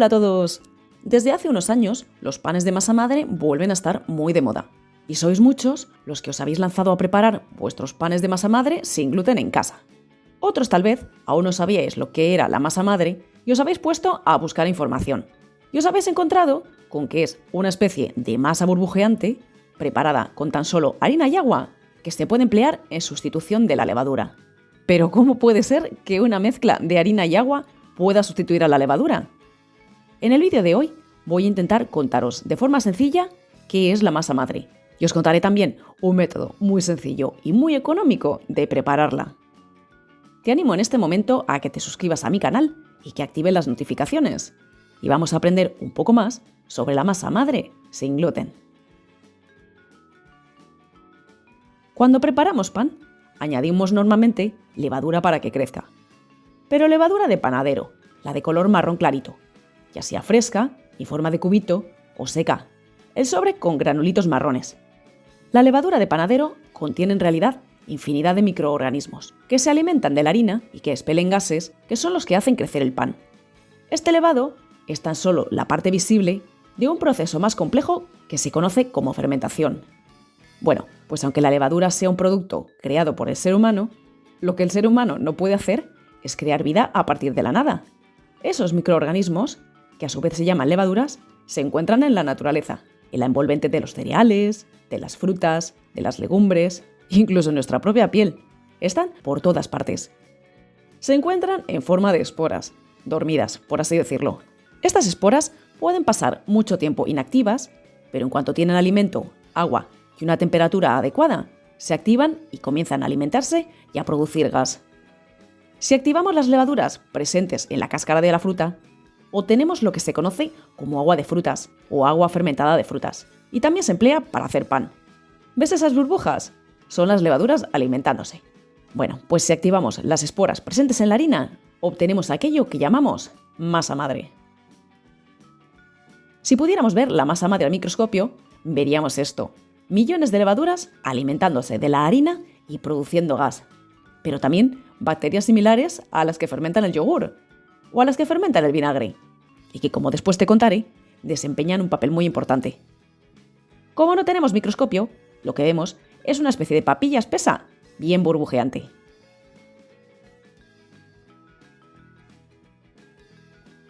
Hola a todos. Desde hace unos años, los panes de masa madre vuelven a estar muy de moda. Y sois muchos los que os habéis lanzado a preparar vuestros panes de masa madre sin gluten en casa. Otros tal vez aún no sabíais lo que era la masa madre y os habéis puesto a buscar información. Y os habéis encontrado con que es una especie de masa burbujeante preparada con tan solo harina y agua que se puede emplear en sustitución de la levadura. Pero ¿cómo puede ser que una mezcla de harina y agua pueda sustituir a la levadura? En el vídeo de hoy voy a intentar contaros de forma sencilla qué es la masa madre. Y os contaré también un método muy sencillo y muy económico de prepararla. Te animo en este momento a que te suscribas a mi canal y que actives las notificaciones. Y vamos a aprender un poco más sobre la masa madre sin gluten. Cuando preparamos pan, añadimos normalmente levadura para que crezca. Pero levadura de panadero, la de color marrón clarito, ya sea fresca, en forma de cubito o seca, el sobre con granulitos marrones. La levadura de panadero contiene en realidad infinidad de microorganismos que se alimentan de la harina y que expelen gases que son los que hacen crecer el pan. Este levado es tan solo la parte visible de un proceso más complejo que se conoce como fermentación. Bueno, pues aunque la levadura sea un producto creado por el ser humano, lo que el ser humano no puede hacer es crear vida a partir de la nada. Esos microorganismos, que a su vez se llaman levaduras, se encuentran en la naturaleza, en la envolvente de los cereales, de las frutas, de las legumbres, incluso en nuestra propia piel. Están por todas partes. Se encuentran en forma de esporas, dormidas, por así decirlo. Estas esporas pueden pasar mucho tiempo inactivas, pero en cuanto tienen alimento, agua y una temperatura adecuada, se activan y comienzan a alimentarse y a producir gas. Si activamos las levaduras presentes en la cáscara de la fruta, obtenemos lo que se conoce como agua de frutas o agua fermentada de frutas, y también se emplea para hacer pan. ¿Ves esas burbujas? Son las levaduras alimentándose. Bueno, pues si activamos las esporas presentes en la harina, obtenemos aquello que llamamos masa madre. Si pudiéramos ver la masa madre al microscopio, veríamos esto: millones de levaduras alimentándose de la harina y produciendo gas, pero también bacterias similares a las que fermentan el yogur o a las que fermentan el vinagre, y que, como después te contaré, desempeñan un papel muy importante. Como no tenemos microscopio, lo que vemos es una especie de papilla espesa, bien burbujeante.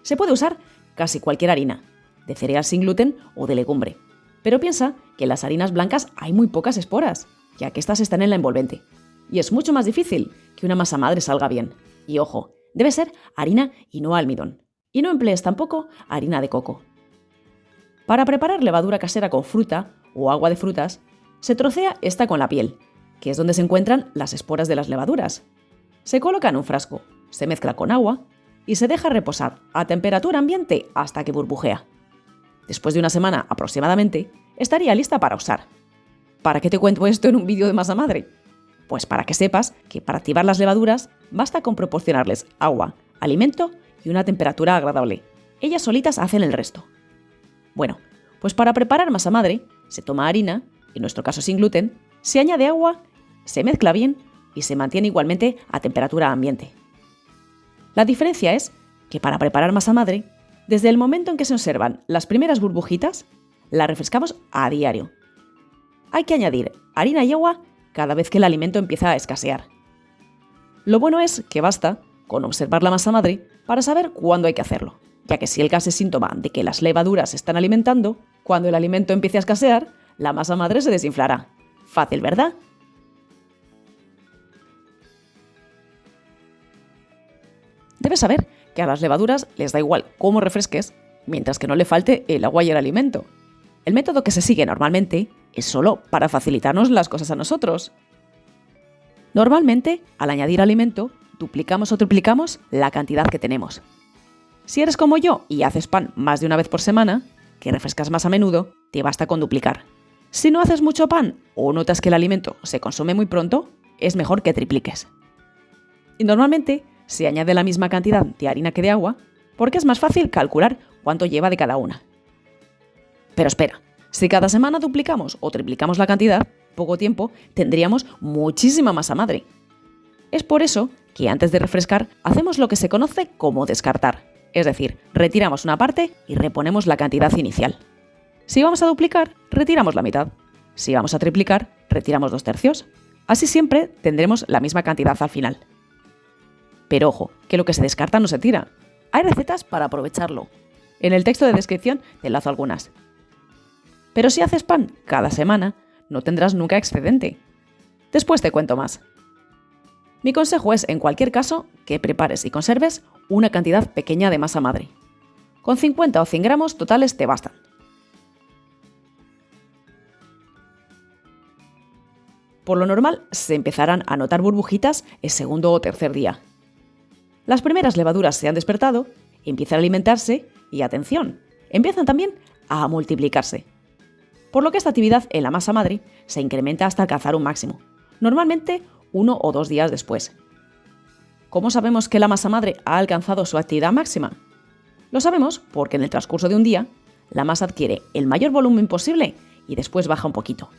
Se puede usar casi cualquier harina, de cereal sin gluten o de legumbre, pero piensa que en las harinas blancas hay muy pocas esporas, ya que estas están en la envolvente, y es mucho más difícil que una masa madre salga bien. Y ojo, debe ser harina y no almidón. Y no emplees tampoco harina de coco. Para preparar levadura casera con fruta o agua de frutas, se trocea esta con la piel, que es donde se encuentran las esporas de las levaduras. Se coloca en un frasco, se mezcla con agua y se deja reposar a temperatura ambiente hasta que burbujea. Después de una semana aproximadamente, estaría lista para usar. ¿Para qué te cuento esto en un vídeo de masa madre? Pues para que sepas que para activar las levaduras basta con proporcionarles agua, alimento y una temperatura agradable. Ellas solitas hacen el resto. Bueno, pues para preparar masa madre se toma harina, en nuestro caso sin gluten, se añade agua, se mezcla bien y se mantiene igualmente a temperatura ambiente. La diferencia es que para preparar masa madre, desde el momento en que se observan las primeras burbujitas, la refrescamos a diario. Hay que añadir harina y agua cada vez que el alimento empieza a escasear. Lo bueno es que basta con observar la masa madre para saber cuándo hay que hacerlo, ya que si el gas es síntoma de que las levaduras se están alimentando, cuando el alimento empiece a escasear, la masa madre se desinflará. Fácil, ¿verdad? Debes saber que a las levaduras les da igual cómo refresques, mientras que no le falte el agua y el alimento. El método que se sigue normalmente es solo para facilitarnos las cosas a nosotros. Normalmente, al añadir alimento, duplicamos o triplicamos la cantidad que tenemos. Si eres como yo y haces pan más de una vez por semana, que refrescas más a menudo, te basta con duplicar. Si no haces mucho pan o notas que el alimento se consume muy pronto, es mejor que tripliques. Y normalmente se añade la misma cantidad de harina que de agua, porque es más fácil calcular cuánto lleva de cada una. Pero espera, si cada semana duplicamos o triplicamos la cantidad, poco tiempo tendríamos muchísima masa madre. Es por eso que antes de refrescar hacemos lo que se conoce como descartar. Es decir, retiramos una parte y reponemos la cantidad inicial. Si vamos a duplicar, retiramos la mitad. Si vamos a triplicar, retiramos 2/3. Así siempre tendremos la misma cantidad al final. Pero ojo, que lo que se descarta no se tira. Hay recetas para aprovecharlo. En el texto de descripción te enlazo algunas. Pero si haces pan cada semana, no tendrás nunca excedente. Después te cuento más. Mi consejo es, en cualquier caso, que prepares y conserves una cantidad pequeña de masa madre. Con 50 o 100 gramos totales te bastan. Por lo normal, se empezarán a notar burbujitas el segundo o tercer día. Las primeras levaduras se han despertado, empiezan a alimentarse y, atención, empiezan también a multiplicarse. Por lo que esta actividad en la masa madre se incrementa hasta alcanzar un máximo, normalmente 1 o 2 días después. ¿Cómo sabemos que la masa madre ha alcanzado su actividad máxima? Lo sabemos porque en el transcurso de un día, la masa adquiere el mayor volumen posible y después baja un poquito.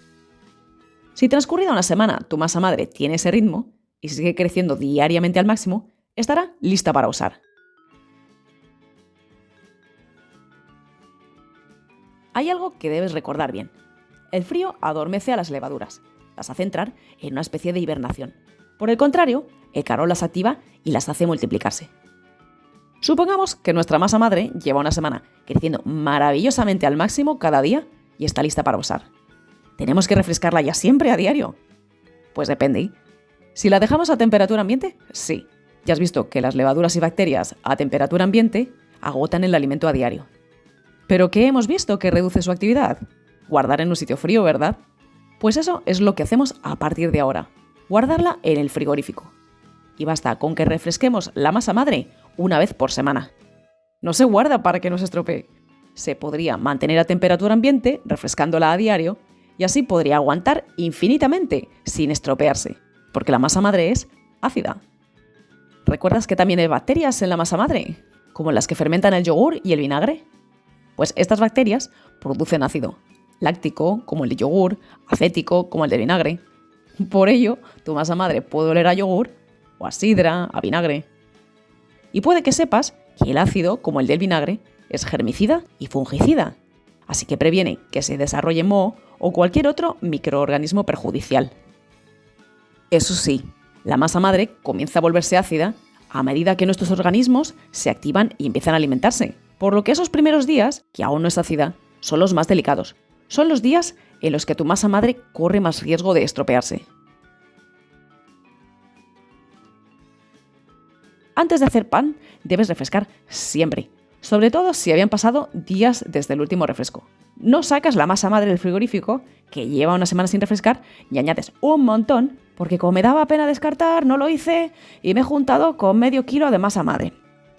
Si transcurrida una semana tu masa madre tiene ese ritmo y sigue creciendo diariamente al máximo, estará lista para usar. Hay algo que debes recordar bien. El frío adormece a las levaduras, las hace entrar en una especie de hibernación. Por el contrario, el calor las activa y las hace multiplicarse. Supongamos que nuestra masa madre lleva una semana creciendo maravillosamente al máximo cada día y está lista para usar. ¿Tenemos que refrescarla ya siempre a diario? Pues depende. Si la dejamos a temperatura ambiente, sí. Ya has visto que las levaduras y bacterias a temperatura ambiente agotan el alimento a diario. ¿Pero qué hemos visto que reduce su actividad? Guardar en un sitio frío, ¿verdad? Pues eso es lo que hacemos a partir de ahora. Guardarla en el frigorífico. Y basta con que refresquemos la masa madre una vez por semana. No se guarda para que no se estropee. Se podría mantener a temperatura ambiente refrescándola a diario y así podría aguantar infinitamente sin estropearse, porque la masa madre es ácida. ¿Recuerdas que también hay bacterias en la masa madre, como las que fermentan el yogur y el vinagre? Pues estas bacterias producen ácido, láctico, como el de yogur, acético, como el de vinagre. Por ello, tu masa madre puede oler a yogur, o a sidra, a vinagre. Y puede que sepas que el ácido, como el del vinagre, es germicida y fungicida, así que previene que se desarrolle moho o cualquier otro microorganismo perjudicial. Eso sí, la masa madre comienza a volverse ácida a medida que nuestros organismos se activan y empiezan a alimentarse, por lo que esos primeros días, que aún no es ácida, son los más delicados. Son los días en los que tu masa madre corre más riesgo de estropearse. Antes de hacer pan, debes refrescar siempre, sobre todo si habían pasado días desde el último refresco. No sacas la masa madre del frigorífico, que lleva una semana sin refrescar, y añades un montón, porque como me daba pena descartar, no lo hice y me he juntado con medio kilo de masa madre.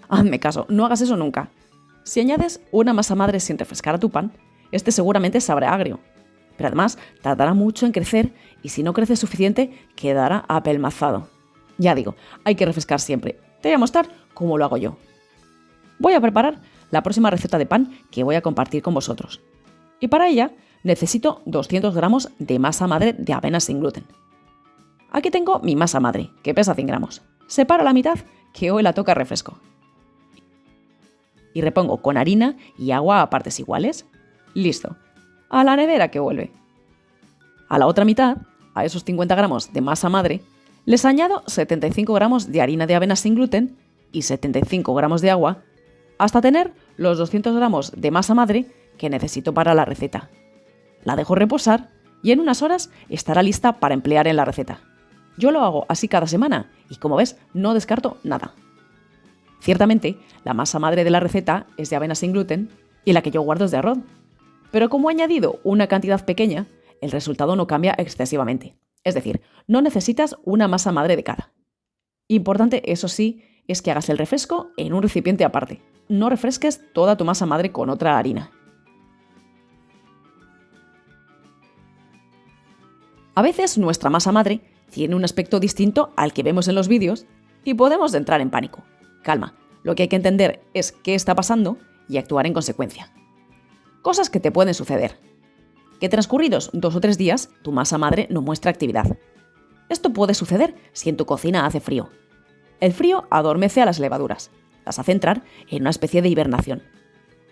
Hazme caso, no hagas eso nunca. Si añades una masa madre sin refrescar a tu pan, este seguramente sabrá agrio. Pero además tardará mucho en crecer y si no crece suficiente, quedará apelmazado. Ya digo, hay que refrescar siempre. Te voy a mostrar cómo lo hago yo. Voy a preparar la próxima receta de pan que voy a compartir con vosotros. Y para ella necesito 200 gramos de masa madre de avena sin gluten. Aquí tengo mi masa madre, que pesa 100 gramos. Separo la mitad, que hoy la toca refresco. Y repongo con harina y agua a partes iguales. Listo. A la nevera que vuelve. A la otra mitad, a esos 50 gramos de masa madre, les añado 75 gramos de harina de avena sin gluten y 75 gramos de agua, hasta tener los 200 gramos de masa madre que necesito para la receta. La dejo reposar y en unas horas estará lista para emplear en la receta. Yo lo hago así cada semana y, como ves, no descarto nada. Ciertamente, la masa madre de la receta es de avena sin gluten y la que yo guardo es de arroz. Pero como he añadido una cantidad pequeña, el resultado no cambia excesivamente. Es decir, no necesitas una masa madre de cada. Importante, eso sí, es que hagas el refresco en un recipiente aparte. No refresques toda tu masa madre con otra harina. A veces nuestra masa madre tiene un aspecto distinto al que vemos en los vídeos y podemos entrar en pánico. Calma, lo que hay que entender es qué está pasando y actuar en consecuencia. Cosas que te pueden suceder. Que transcurridos 2 o 3 días, tu masa madre no muestra actividad. Esto puede suceder si en tu cocina hace frío. El frío adormece a las levaduras, las hace entrar en una especie de hibernación.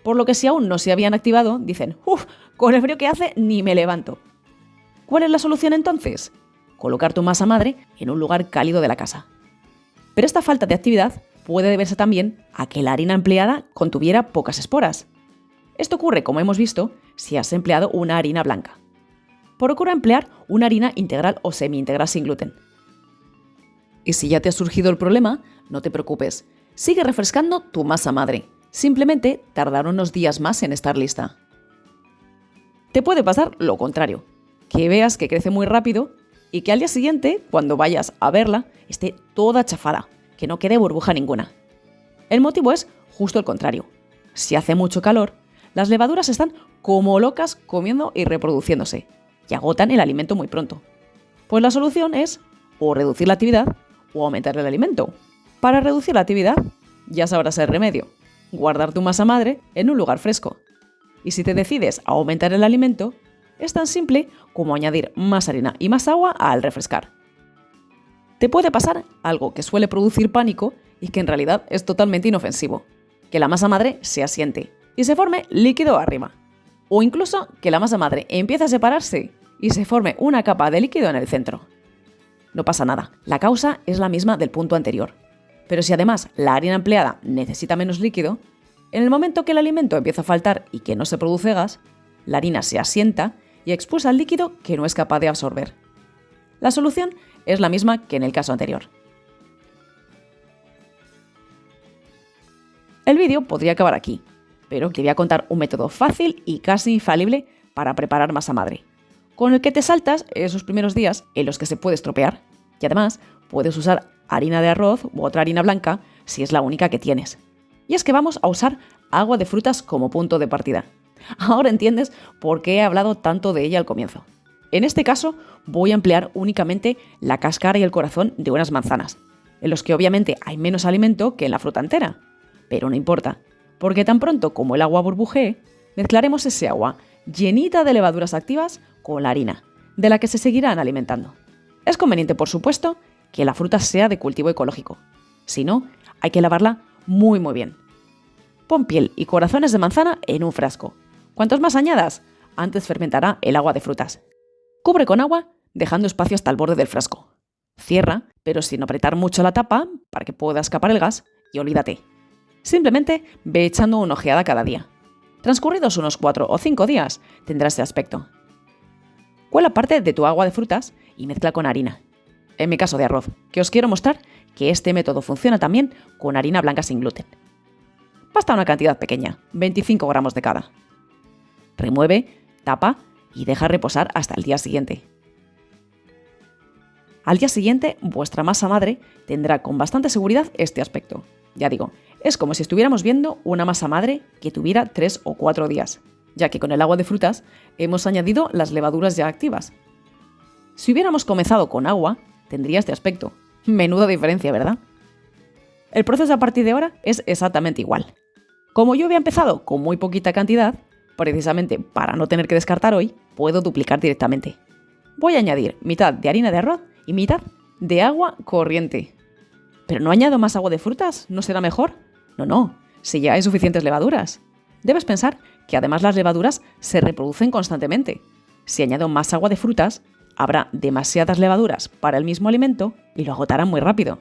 Por lo que si aún no se habían activado, dicen, ¡uf! Con el frío que hace ni me levanto. ¿Cuál es la solución entonces? Colocar tu masa madre en un lugar cálido de la casa. Pero esta falta de actividad puede deberse también a que la harina empleada contuviera pocas esporas. Esto ocurre, como hemos visto, si has empleado una harina blanca. Procura emplear una harina integral o semi-integral sin gluten. Y si ya te ha surgido el problema, no te preocupes. Sigue refrescando tu masa madre. Simplemente tardará unos días más en estar lista. Te puede pasar lo contrario, que veas que crece muy rápido y que al día siguiente, cuando vayas a verla, esté toda chafada, que no quede burbuja ninguna. El motivo es justo el contrario. Si hace mucho calor, las levaduras están como locas comiendo y reproduciéndose, y agotan el alimento muy pronto. Pues la solución es o reducir la actividad o aumentar el alimento. Para reducir la actividad, ya sabrás el remedio: guardar tu masa madre en un lugar fresco. Y si te decides a aumentar el alimento, es tan simple como añadir más harina y más agua al refrescar. Te puede pasar algo que suele producir pánico y que en realidad es totalmente inofensivo: que la masa madre se asiente y se forme líquido arriba. O incluso que la masa madre empiece a separarse y se forme una capa de líquido en el centro. No pasa nada, la causa es la misma del punto anterior. Pero si además la harina empleada necesita menos líquido, en el momento que el alimento empieza a faltar y que no se produce gas, la harina se asienta y expulsa el líquido que no es capaz de absorber. La solución es la misma que en el caso anterior. El vídeo podría acabar aquí, pero te voy a contar un método fácil y casi infalible para preparar masa madre, con el que te saltas esos primeros días en los que se puede estropear, y además puedes usar harina de arroz u otra harina blanca si es la única que tienes. Y es que vamos a usar agua de frutas como punto de partida. Ahora entiendes por qué he hablado tanto de ella al comienzo. En este caso voy a emplear únicamente la cáscara y el corazón de unas manzanas, en los que obviamente hay menos alimento que en la fruta entera. Pero no importa, porque tan pronto como el agua burbujee, mezclaremos ese agua llenita de levaduras activas con la harina, de la que se seguirán alimentando. Es conveniente, por supuesto, que la fruta sea de cultivo ecológico. Si no, hay que lavarla muy bien. Pon piel y corazones de manzana en un frasco. Cuantos más añadas, antes fermentará el agua de frutas. Cubre con agua, dejando espacio hasta el borde del frasco. Cierra, pero sin apretar mucho la tapa para que pueda escapar el gas, y olvídate. Simplemente ve echando una ojeada cada día. Transcurridos unos 4 o 5 días, tendrás este aspecto. Cuela parte de tu agua de frutas y mezcla con harina. En mi caso de arroz, que os quiero mostrar que este método funciona también con harina blanca sin gluten. Basta una cantidad pequeña, 25 gramos de cada. Remueve, tapa y deja reposar hasta el día siguiente. Al día siguiente, vuestra masa madre tendrá con bastante seguridad este aspecto. Ya digo, es como si estuviéramos viendo una masa madre que tuviera 3 o 4 días, ya que con el agua de frutas hemos añadido las levaduras ya activas. Si hubiéramos comenzado con agua, tendría este aspecto. Menuda diferencia, ¿verdad? El proceso a partir de ahora es exactamente igual. Como yo había empezado con muy poquita cantidad, precisamente para no tener que descartar hoy, puedo duplicar directamente. Voy a añadir mitad de harina de arroz y mitad de agua corriente. ¿Pero no añado más agua de frutas? ¿No será mejor? No, si ya hay suficientes levaduras. Debes pensar que además las levaduras se reproducen constantemente. Si añado más agua de frutas, habrá demasiadas levaduras para el mismo alimento y lo agotarán muy rápido.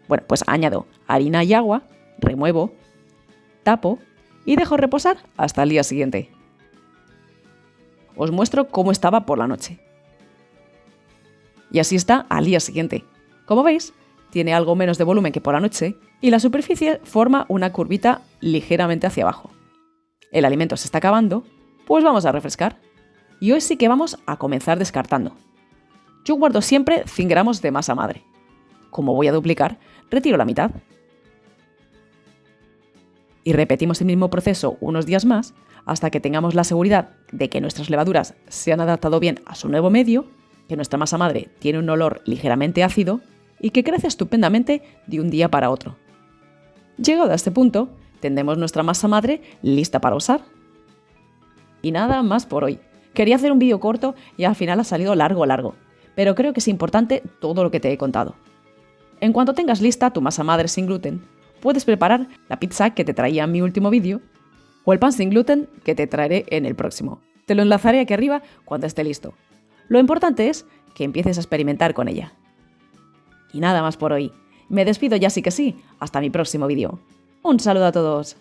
Bueno, pues añado harina y agua, remuevo, tapo y dejo reposar hasta el día siguiente. Os muestro cómo estaba por la noche. Y así está al día siguiente. Como veis, tiene algo menos de volumen que por la noche y la superficie forma una curvita ligeramente hacia abajo. El alimento se está acabando, pues vamos a refrescar. Y hoy sí que vamos a comenzar descartando. Yo guardo siempre 100 gramos de masa madre. Como voy a duplicar, retiro la mitad. Y repetimos el mismo proceso unos días más hasta que tengamos la seguridad de que nuestras levaduras se han adaptado bien a su nuevo medio, que nuestra masa madre tiene un olor ligeramente ácido y que crece estupendamente de un día para otro. Llegado a este punto, tendremos nuestra masa madre lista para usar. Y nada más por hoy. Quería hacer un vídeo corto y al final ha salido largo, pero creo que es importante todo lo que te he contado. En cuanto tengas lista tu masa madre sin gluten, puedes preparar la pizza que te traía en mi último vídeo o el pan sin gluten que te traeré en el próximo. Te lo enlazaré aquí arriba cuando esté listo. Lo importante es que empieces a experimentar con ella. Y nada más por hoy. Me despido ya sí que sí. Hasta mi próximo vídeo. Un saludo a todos.